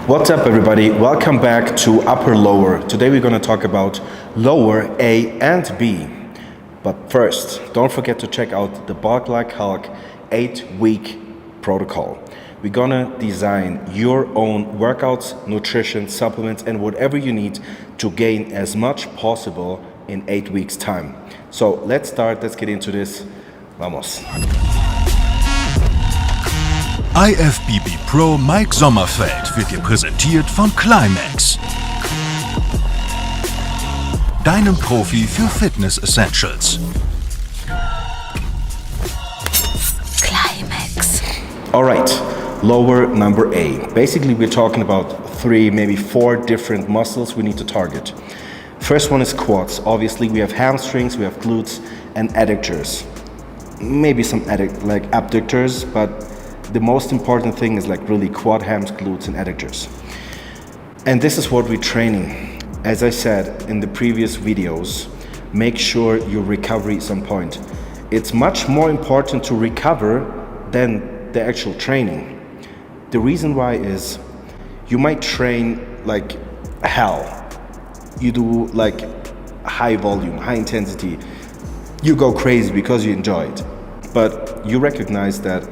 What's up everybody, welcome back to Upper Lower. Today we're going to talk about Lower A and B. But first, don't forget to check out the Bulk Like Hulk 8-week protocol. We're going to design your own workouts, nutrition, supplements and whatever you need to gain as much possible in 8 weeks time. So let's start, let's get into this. Vamos. IFBB Pro Mike Sommerfeld wird dir präsentiert von Climax, deinem Profi für Fitness Essentials. Climax. All right, lower number A. Basically, we're talking about 3, maybe 4 different muscles we need to target. First one is quads. Obviously, we have hamstrings, we have glutes and adductors. Maybe some like abductors, but the most important thing is like really quad, hams, glutes and adductors. And this is what we're training. As I said in the previous videos, make sure your recovery is on point. It's much more important to recover than the actual training. The reason why is you might train like hell. You do like high volume, high intensity. You go crazy because you enjoy it. But you recognize that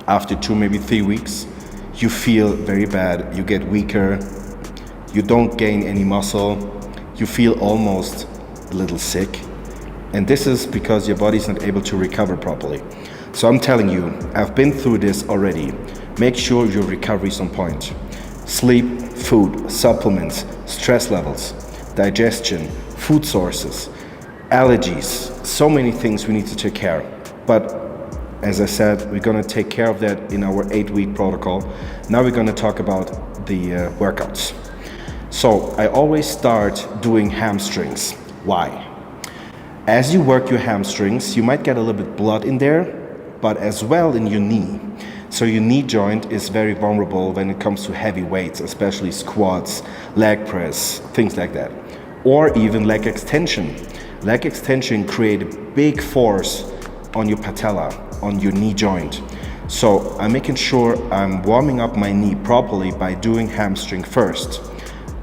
after 2, maybe 3 weeks, you feel very bad, you get weaker, you don't gain any muscle, you feel almost a little sick. And this is because your body's not able to recover properly. So I'm telling you, I've been through this already. Make sure your recovery is on point. Sleep, food, supplements, stress levels, digestion, food sources, allergies, so many things we need to take care of. But as I said, we're going to take care of that in our 8-week protocol. Now we're going to talk about the workouts. So I always start doing hamstrings. Why? As you work your hamstrings, you might get a little bit blood in there, but as well in your knee. So your knee joint is very vulnerable when it comes to heavy weights, especially squats, leg press, things like that. Or even leg extension. Leg extension create a big force on your patella, on your knee joint. So I'm making sure I'm warming up my knee properly by doing hamstring first.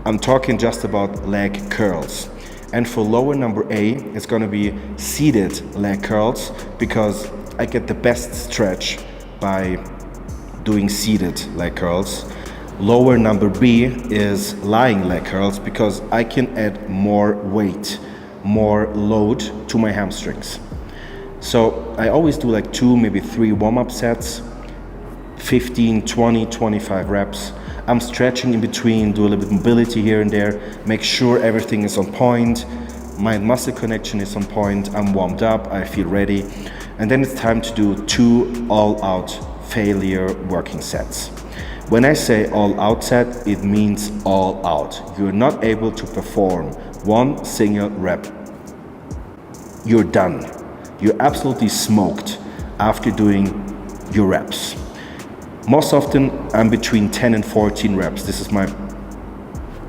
I'm talking just about leg curls. And for lower number A, it's gonna be seated leg curls because I get the best stretch by doing seated leg curls. Lower number B is lying leg curls because I can add more weight, more load to my hamstrings. So I always do like 2, maybe 3 warm-up sets, 15, 20, 25 reps. I'm stretching in between, do a little bit of mobility here and there, make sure everything is on point, my muscle connection is on point, I'm warmed up, I feel ready. And then it's time to do 2 all-out failure working sets. When I say all-out set, it means all out. You're not able to perform 1 single rep. You're done. You're absolutely smoked after doing your reps. Most often, I'm between 10 and 14 reps. This is my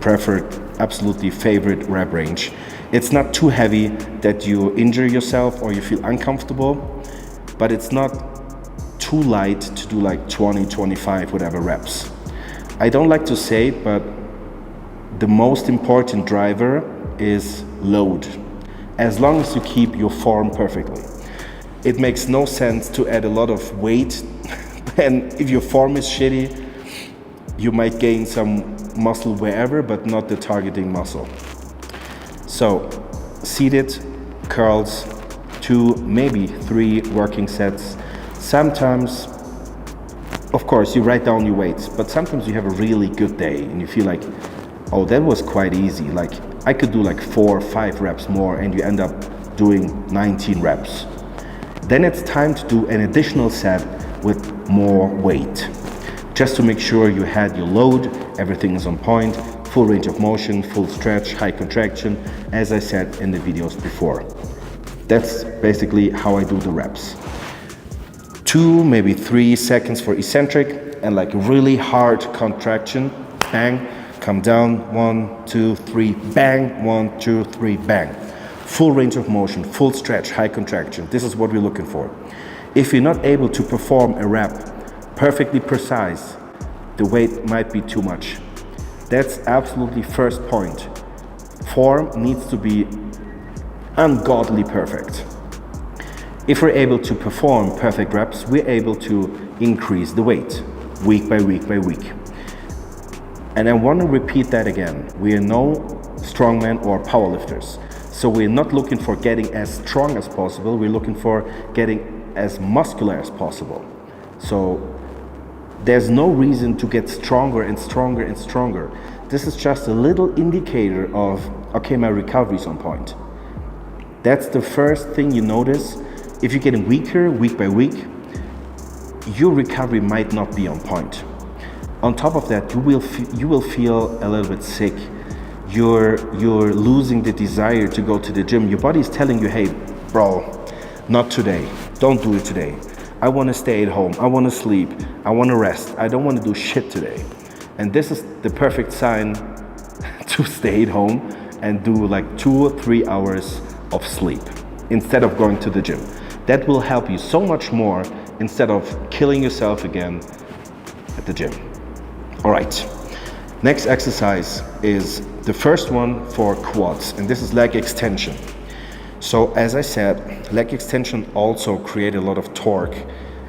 preferred, absolutely favorite rep range. It's not too heavy that you injure yourself or you feel uncomfortable, but it's not too light to do like 20, 25, whatever reps. I don't like to say it, but the most important driver is load. As long as you keep your form perfectly. It makes no sense to add a lot of weight, and if your form is shitty, you might gain some muscle wherever, but not the targeting muscle. So, seated curls, 2, maybe 3 working sets. Sometimes, of course, you write down your weights, but sometimes you have a really good day and you feel like, oh, that was quite easy. Like, I could do like 4 or 5 reps more and you end up doing 19 reps. Then it's time to do an additional set with more weight. Just to make sure you had your load, everything is on point, full range of motion, full stretch, high contraction, as I said in the videos before. That's basically how I do the reps. 2, maybe 3 seconds for eccentric and like really hard contraction, bang. Come down, 1, 2, 3, bang, 1, 2, 3, bang. Full range of motion, full stretch, high contraction. This is what we're looking for. If you're not able to perform a rep perfectly precise, the weight might be too much. That's absolutely first point. Form needs to be ungodly perfect. If we're able to perform perfect reps, we're able to increase the weight week by week by week. And I want to repeat that again. We are no strongmen or powerlifters. So we're not looking for getting as strong as possible. We're looking for getting as muscular as possible. So there's no reason to get stronger and stronger and stronger. This is just a little indicator of, okay, my recovery is on point. That's the first thing you notice. If you're getting weaker week by week, your recovery might not be on point. On top of that, you will feel a little bit sick. You're losing the desire to go to the gym. Your body is telling you, hey, bro, not today. Don't do it today. I want to stay at home. I want to sleep. I want to rest. I don't want to do shit today. And this is the perfect sign to stay at home and do like 2 or 3 hours of sleep instead of going to the gym. That will help you so much more instead of killing yourself again at the gym. All right, next exercise is the first one for quads, and this is leg extension. So as I said, leg extension also creates a lot of torque,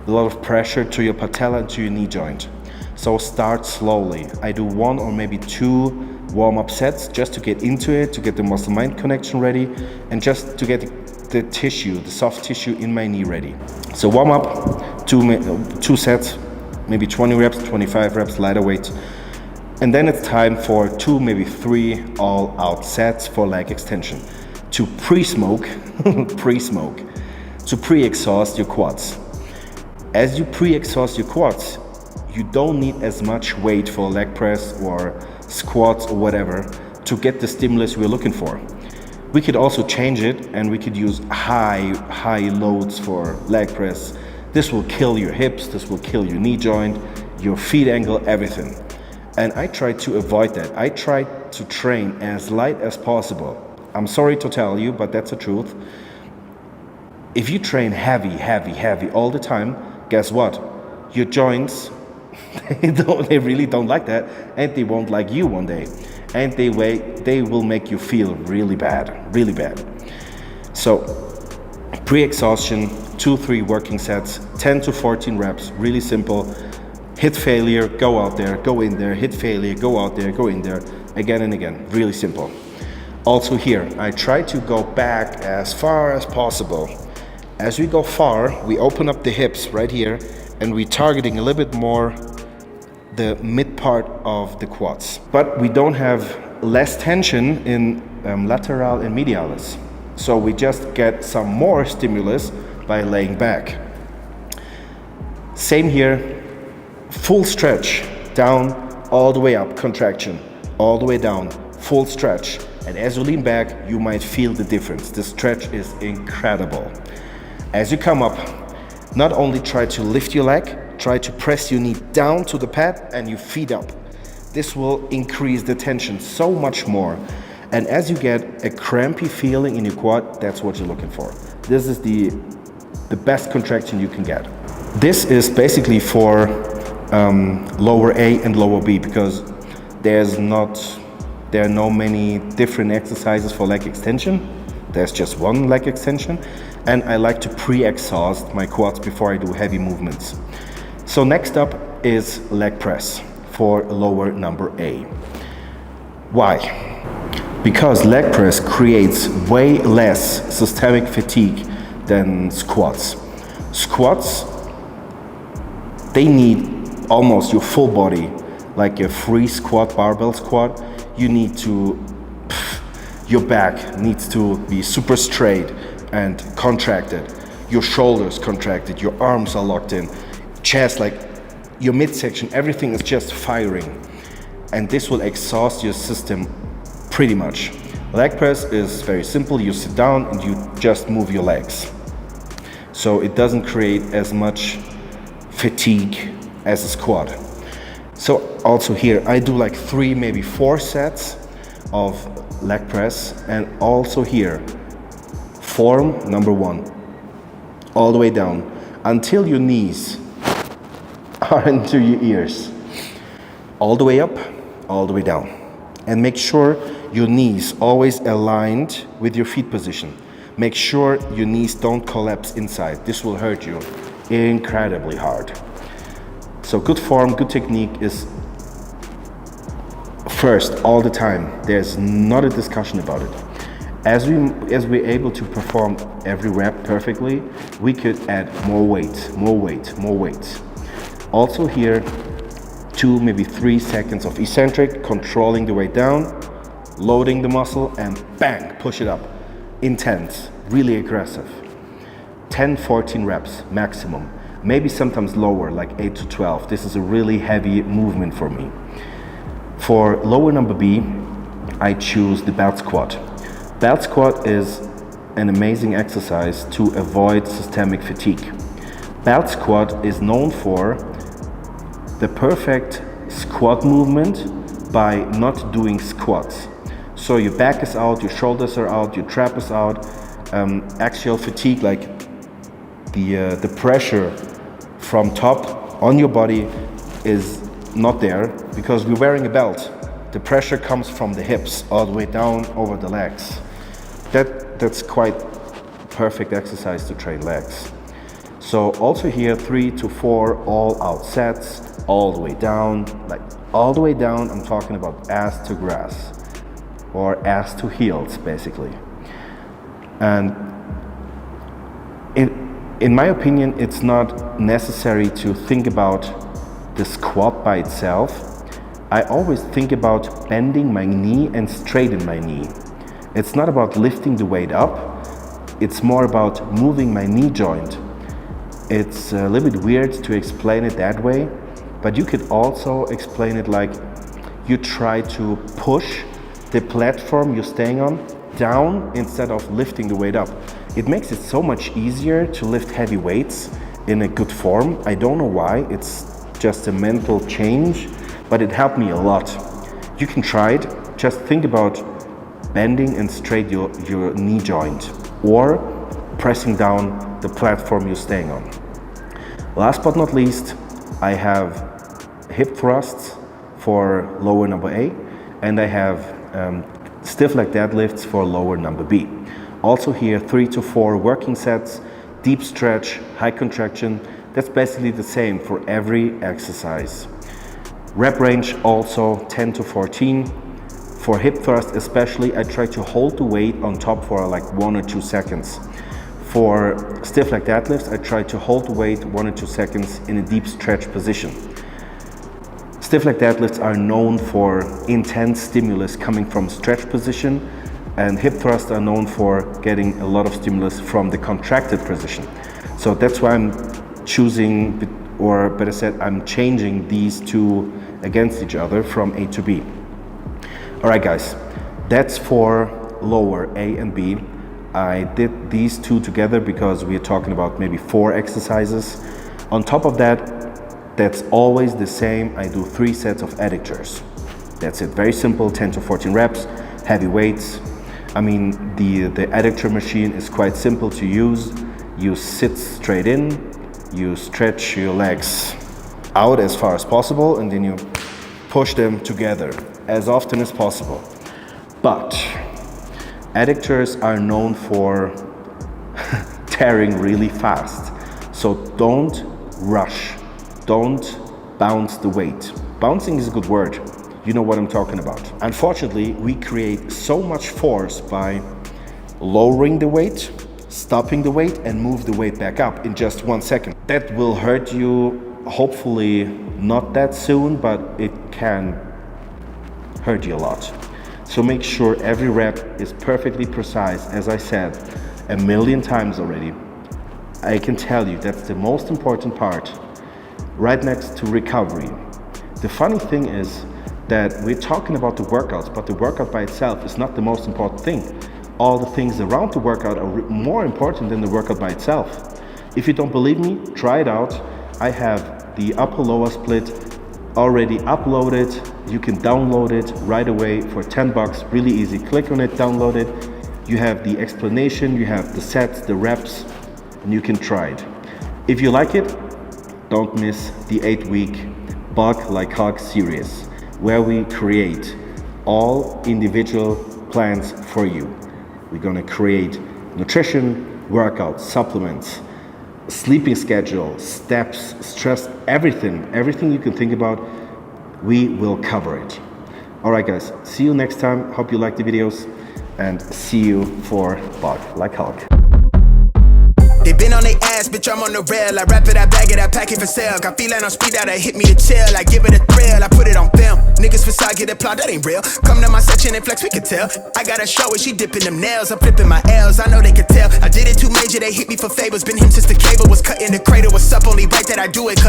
a lot of pressure to your patella and to your knee joint. So start slowly. I do 1 or maybe 2 warm-up sets just to get into it, to get the muscle-mind connection ready, and just to get the tissue, the soft tissue in my knee ready. So warm up, 2 sets, maybe 20 reps, 25 reps, lighter weight. And then it's time for 2, maybe 3 all-out sets for leg extension to pre-smoke, to pre-exhaust your quads. As you pre-exhaust your quads, you don't need as much weight for leg press or squats or whatever to get the stimulus we're looking for. We could also change it and we could use high loads for leg press. This will kill your hips, this will kill your knee joint, your feet angle, everything. And I try to avoid that. I try to train as light as possible. I'm sorry to tell you, but that's the truth. If you train heavy all the time, guess what? Your joints, they really don't like that, and they won't like you one day. And they will make you feel really bad. So pre-exhaustion, 2-3 working sets, 10 to 14 reps, really simple. Hit failure, go out there, go in there, hit failure, go out there, go in there, again and again, really simple. Also here, I try to go back as far as possible. As we go far, we open up the hips right here, and we're targeting a little bit more the mid part of the quads. But we don't have less tension in lateral and medialis. So we just get some more stimulus by laying back. Same here, full stretch, down, all the way up, contraction, all the way down, full stretch. And as you lean back, you might feel the difference. The stretch is incredible. As you come up, not only try to lift your leg, try to press your knee down to the pad and your feet up. This will increase the tension so much more. And as you get a crampy feeling in your quad, that's what you're looking for. This is the best contraction you can get. This is basically for lower A and lower B, because there are no many different exercises for leg extension. There's just one leg extension, and I like to pre-exhaust my quads before I do heavy movements. So next up is leg press for lower number A. Why? Because leg press creates way less systemic fatigue than squats. Squats, they need almost your full body, like a free squat, barbell squat. You need to, your back needs to be super straight and contracted. Your shoulders contracted, your arms are locked in, chest, like your midsection, everything is just firing. And this will exhaust your system pretty much. Leg press is very simple. You sit down and you just move your legs. So it doesn't create as much fatigue as a squat. So also here, I do like 3, maybe 4 sets of leg press, and also here, form number 1, all the way down until your knees are into your ears. All the way up, all the way down. And make sure your knees always aligned with your feet position. Make sure your knees don't collapse inside. This will hurt you incredibly hard. So good form, good technique is first all the time. There's not a discussion about it. As we're able to perform every rep perfectly, we could add more weight. Also here, 2, maybe 3 seconds of eccentric, controlling the weight down, loading the muscle, and bang, push it up. Intense, really aggressive. 10, 14 reps maximum. Maybe sometimes lower, like 8 to 12. This is a really heavy movement for me. For lower number B, I choose the belt squat. Belt squat is an amazing exercise to avoid systemic fatigue. Belt squat is known for the perfect squat movement by not doing squats. So your back is out, your shoulders are out, your trap is out. Axial fatigue, like the pressure from top on your body is not there because we're wearing a belt. The pressure comes from the hips all the way down over the legs. That's quite perfect exercise to train legs. So also here 3 to 4 all out sets, all the way down, like all the way down. I'm talking about ass to grass or ass to heels basically. And in my opinion, it's not necessary to think about the squat by itself. I always think about bending my knee and straighten my knee. It's not about lifting the weight up, it's more about moving my knee joint. It's a little bit weird to explain it that way, but you could also explain it like you try to push the platform you're staying on down instead of lifting the weight up. It makes it so much easier to lift heavy weights in a good form. I don't know why, it's just a mental change, but it helped me a lot. You can try it, just think about bending and straight your knee joint or pressing down the platform you're staying on. Last but not least, I have hip thrusts for lower number A, and I have stiff leg deadlifts for lower number B. Also here 3 to 4 working sets, deep stretch, high contraction. That's basically the same for every exercise. Rep range also 10 to 14. For hip thrust especially, I try to hold the weight on top for like 1 or 2 seconds. For stiff leg deadlifts, I try to hold the weight 1 or 2 seconds in a deep stretch position. Stiff leg deadlifts are known for intense stimulus coming from stretch position, and hip thrusts are known for getting a lot of stimulus from the contracted position. So that's why I'm choosing, or better said, I'm changing these two against each other from A to B. All right, guys, that's for lower A and B. I did these two together because we're talking about maybe 4 exercises. On top of that, that's always the same. I do 3 sets of adductors. That's it, very simple, 10 to 14 reps, heavy weights. I mean, the adductor machine is quite simple to use. You sit straight in, you stretch your legs out as far as possible, and then you push them together as often as possible. But adductors are known for tearing really fast. So don't rush, don't bounce the weight. Bouncing is a good word. You know what I'm talking about. Unfortunately, we create so much force by lowering the weight, stopping the weight, and move the weight back up in just 1 second. That will hurt you, hopefully not that soon, but it can hurt you a lot. So make sure every rep is perfectly precise. As I said a million times already, I can tell you that's the most important part, right next to recovery. The funny thing is that we're talking about the workouts, but the workout by itself is not the most important thing. All the things around the workout are more important than the workout by itself. If you don't believe me, try it out. I have the upper-lower split already uploaded. You can download it right away for $10, really easy. Click on it, download it. You have the explanation, you have the sets, the reps, and you can try it. If you like it, don't miss the 8-week Bug Like Hug series, where we create all individual plans for you. We're gonna create nutrition, workouts, supplements, sleeping schedule, steps, stress, everything you can think about, we will cover it. Alright guys, see you next time. Hope you like the videos and see you for Bug Like Hug. They been on their ass, bitch, I'm on the rail. I wrap it, I bag it, I pack it for sale. Got feeling on speed out, I hit me to chill. I give it a thrill, I put it on film. Niggas facade, get applaud, that ain't real. Come to my section and flex, we can tell. I got a show where she dipping them nails. I'm flipping my L's, I know they can tell. I did it too major, they hit me for favors. Been him since the cable was cut in the cradle. What's up, only right that I do it.